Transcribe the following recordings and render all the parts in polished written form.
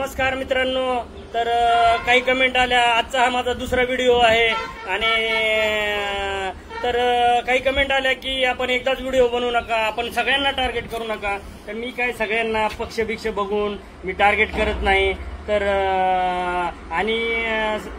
नमस्कार मित्रांनो. तर काही कमेंट आल्या. आजचा हा माझा दुसरा व्हिडिओ आहे आणि तर काही कमेंट आल्या की आपण एकदाच व्हिडिओ बनवू नका, आपण सगळ्यांना टार्गेट करू नका. तर मी काय सगळ्यांना पक्ष बघून मी टार्गेट करत नाही. तर आणि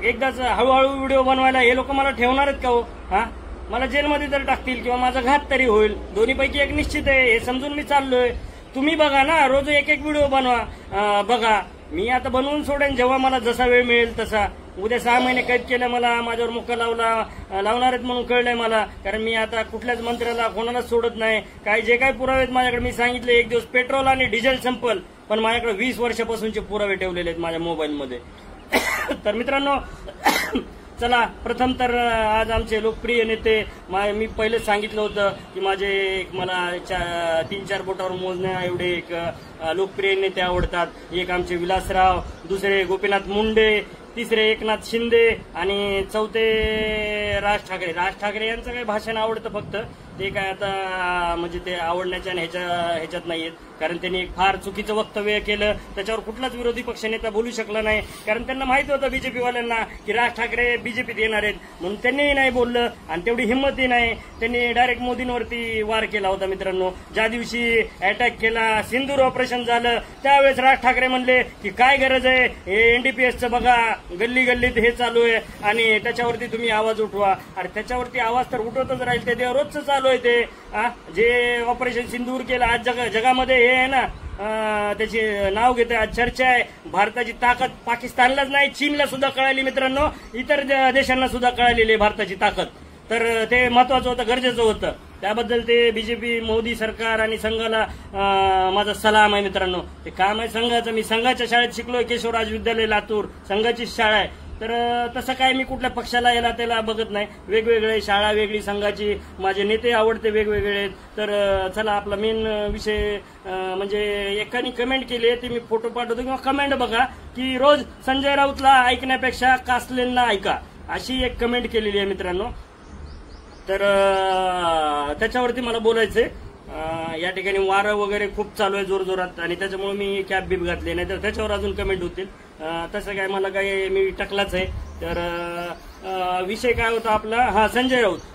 एकदाच हळूहळू व्हिडिओ बनवायला हे लोक मला ठेवणार आहेत का हो? हा, मला जेलमध्ये तर टाकतील किंवा माझा घात तरी होईल. दोन्हीपैकी एक निश्चित आहे, हे समजून मी चाललोय. तुम्ही बघा ना, रोज एक व्हिडिओ बनवा. बघा, मी आता बनवून सोडेन जेव्हा मला जसा वेळ मिळेल तसा. उद्या 6 महिने कैद केलं मला, माझ्यावर मुक्का लावणार आहेत म्हणून कळलंय मला. कारण मी आता कुठल्याच मंत्र्याला कोणालाच सोडत नाही. जे काही पुरावे आहेत माझ्याकडे, मी सांगितले एक दिवस पेट्रोल आणि डिझेल संपल, पण माझ्याकडे 20 वर्षापासूनचे पुरावे ठेवलेले आहेत माझ्या मोबाईलमध्ये. तर मित्रांनो, चला, प्रथम तर आज आमचे लोकप्रिय नेते, मी पहिलेच सांगितलं होतं की मला 3-4 बोटावर मोजण्या एवढे एक लोकप्रिय नेते आवडतात. एक आमचे विलासराव, दुसरे गोपीनाथ मुंडे, तिसरे एकनाथ शिंदे आणि चौथे राज ठाकरे यांचं काही भाषण आवडतं फक्त. ते काय आता म्हणजे ते आवडण्याच्या ह्याच्यात नाहीयेत, कारण त्यांनी एक फार चुकीचं वक्तव्य केलं. त्याच्यावर कुठलाच विरोधी पक्षनेता बोलू शकला नाही, कारण त्यांना माहिती होतं बीजेपीवाल्यांना की राज ठाकरे बीजेपीत येणार आहेत, म्हणून त्यांनीही नाही बोललं. आणि तेवढी हिंमतही नाही, त्यांनी डायरेक्ट मोदींवरती वार केला होता. मित्रांनो, ज्या दिवशी अटॅक केला, सिंदूर ऑपरेशन झालं, त्यावेळेस राज ठाकरे म्हणले की काय गरज आहे, हे एनडीपीएसचं बघा, गल्ली गल्लीत हे चालू आहे आणि त्याच्यावरती तुम्ही आवाज उठवा. आणि त्याच्यावरती आवाज तर उठवतच राहील, ते रोजचं चालू आहे. ते जे ऑपरेशन सिंदूर केलं, आज जगामध्ये हे आहे ना, त्याचे नाव घेते, आज चर्चा आहे. भारताची ताकद पाकिस्तानलाच नाही, चीनला सुद्धा कळाली मित्रांनो, इतर देशांना सुद्धा कळालेली आहे भारताची ताकद. तर ते महत्वाचं होतं, गरजेचं होतं. त्याबद्दल ते बीजेपी, मोदी सरकार आणि संघाला माझा सलाम आहे मित्रांनो. ते काम आहे संघाचं. मी संघाच्या शाळेत शिकलोय, केशवराज विद्यालय लातूर, संघाचीच शाळा आहे. तर तसं काय मी कुठल्या पक्षाला याला त्याला बघत नाही. वेगवेगळे शाळा वेगळी, संघाची, माझे नेते आवडते वेगवेगळे. तर चला, आपला मेन विषय म्हणजे एकाने कमेंट केली, ती मी फोटो पाठवतो किंवा कमेंट बघा, की रोज संजय राऊतला ऐकण्यापेक्षा कासलेंना ऐका, अशी एक कमेंट केलेली आहे मित्रांनो. तर त्याच्यावरती मला बोलायचंय. या ठिकाणी वारं वगैरे खूप चालू आहे जोरजोरात, आणि त्याच्यामुळे मी कॅप बीप घातली नाही, तर त्याच्यावर अजून कमेंट होतील. तसं काय मला काही, मी टाकलाच आहे. तर विषय काय होता आपला,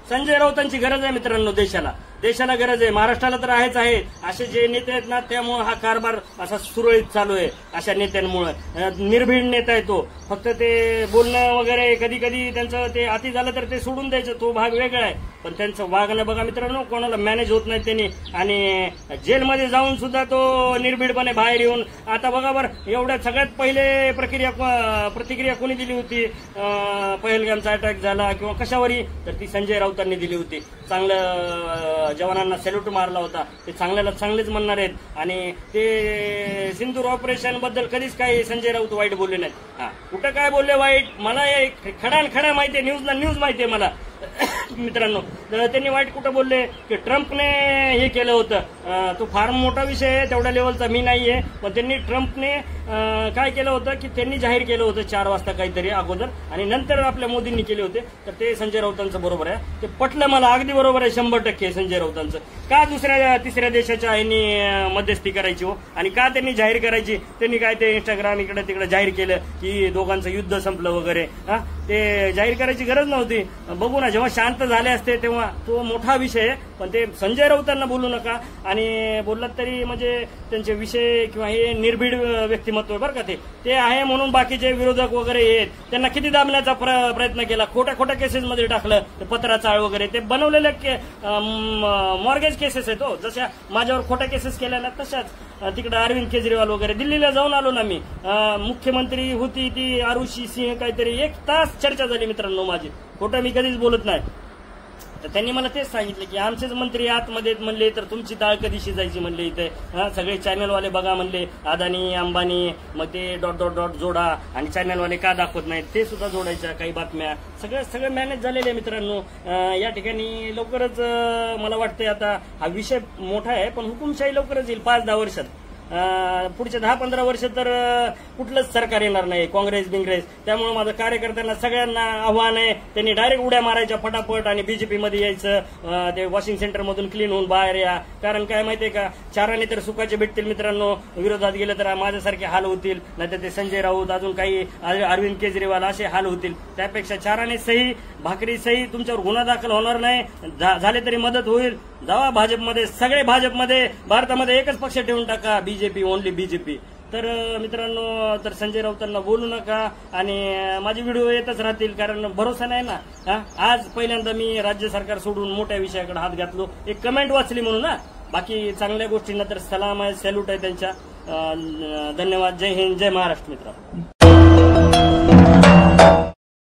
संजय राऊतांची गरज आहे मित्रांनो. देशाला गरज आहे, महाराष्ट्राला तर आहे. असे जे नेते आहेत ना, त्यामुळे हा कारभार असा सुरळीत चालू आहे. अशा नेत्यांमुळे निर्भीड नेता आहे तो. फक्त ते बोलणं वगैरे कधी कधी त्यांचं ते अति झालं तर ते सोडून द्यायचं, तो भाग वेगळा आहे. पण त्यांचं वागणं बघा मित्रांनो, कोणाला मॅनेज होत नाही त्यांनी. आणि जेलमध्ये जाऊन सुद्धा तो निर्भीडपणे बाहेर येऊन, आता बघा बरं, एवढ्या सगळ्यात पहिले प्रतिक्रिया कोणी दिली होती, पहलगामचा अटॅक झाला किंवा कशावरही, तर ती संजय राऊतांनी दिली होती. चांगलं जवानांना सॅल्यूट मारला होता. ते चांगल्याला चांगलेच म्हणणार आहेत. आणि ते सिंदूर ऑपरेशन बद्दल कधीच काही संजय राऊत वाईट बोलले नाहीत. कुठं काय बोलले वाईट, मला खडा माहितीये, न्यूज माहितीये मला मित्रांनो. तर त्यांनी वाईट कुठं बोलले की ट्रम्पने हे केलं होतं, तो फार मोठा विषय आहे, तेवढ्या लेवलचा मी नाहीये. पण त्यांनी ट्रम्पने काय केलं होतं की त्यांनी जाहीर केलं होतं 4 वाजता काहीतरी अगोदर, आणि नंतर आपल्या मोदींनी केले होते. तर ते संजय राऊतांचं बरोबर आहे, ते पटलं मला, अगदी बरोबर आहे 100% संजय राऊतांचं. का दुसऱ्या तिसऱ्या देशाच्या यांनी मध्यस्थी करायची हो, आणि का त्यांनी जाहीर करायची? त्यांनी काय ते इंस्टाग्राम इकडे तिकडे जाहीर केलं की दोघांचं युद्ध संपलं वगैरे. ते जाहीर करायची गरज नव्हती. बघू ना, जेव्हा शांत झाले असते तेव्हा तो मोठा विषय आहे. पण ते संजय राऊतांना बोलू नका, आणि बोललात तरी म्हणजे त्यांचे विषय किंवा हे निर्भीड व्यक्तिमत्व आहे बरं का. ते आहे म्हणून बाकीचे विरोधक वगैरे आहेत, त्यांना किती दाबण्याचा प्रयत्न केला, खोट्या केसेसमध्ये टाकलं, पत्राचाळ वगैरे, ते बनवलेले मॉर्गेज केसेस आहेत हो. जशा माझ्यावर खोट्या केसेस केल्या ना, तशाच तिकडे अरविंद केजरीवाल वगैरे. दिल्लीला जाऊन आलो ना मी, मुख्यमंत्री होती ती आरुषी सिंह काहीतरी, 1 तास चर्चा झाली मित्रांनो माझी. खोटं मी कधीच बोलत नाही. तर त्यांनी मला तेच सांगितलं की आमचेच मंत्री आतमध्ये म्हणले, तर तुमची डाळ कधी शिजायची म्हणले इथे. सगळे चॅनलवाले बघा म्हणले, अदानी अंबानी, मग ते डॉट जोडा, आणि चॅनलवाले का दाखवत नाहीत ते सुद्धा जोडायच्या काही बातम्या. सगळं मॅनेज झालेले मित्रांनो. या ठिकाणी लवकरच मला वाटतंय, आता हा विषय मोठा आहे पण हुकुमशाही लवकरच येईल 5-10 वर्षात. पुढचे 10-15 वर्ष तर कुठलंच सरकार येणार नाही, काँग्रेस बिंग्रेस. त्यामुळे माझं कार्यकर्त्यांना सगळ्यांना आव्हान आहे, त्यांनी डायरेक्ट उड्या मारायच्या फटाफट आणि बीजेपी मध्ये यायचं. ते वॉशिंग सेंटर मधून क्लीन होऊन बाहेर या. कारण काय माहितीये का, चाराने तर सुखाचे भेटतील मित्रांनो, विरोधात गेले तर माझ्यासारखे हाल होतील, नाहीतर ते संजय राऊत, अजून काही अरविंद केजरीवाल असे हाल होतील. त्यापेक्षा चाराने सही, भाकरी सही, तुमच्यावर गुन्हा दाखल होणार नाही, झाले तरी मदत होईल. जावा भाजपमध्ये, सगळे भाजपमध्ये. भारतामध्ये एकच पक्ष ठेवून टाका, बीजेपी, ओनली बीजेपी. तर मित्रांनो, तर संजय राऊतांना बोलू नका आणि माझे व्हिडिओ येतच राहतील, कारण भरोसा नाही ना. आज पहिल्यांदा मी राज्य सरकार सोडून मोठ्या विषयाकडे हात घातलो, एक कमेंट वाचली म्हणून ना. बाकी चांगल्या गोष्टींना तर सलाम आहे, सॅल्यूट आहे त्यांच्या. धन्यवाद. जय हिंद, जय महाराष्ट्र मित्रांनो.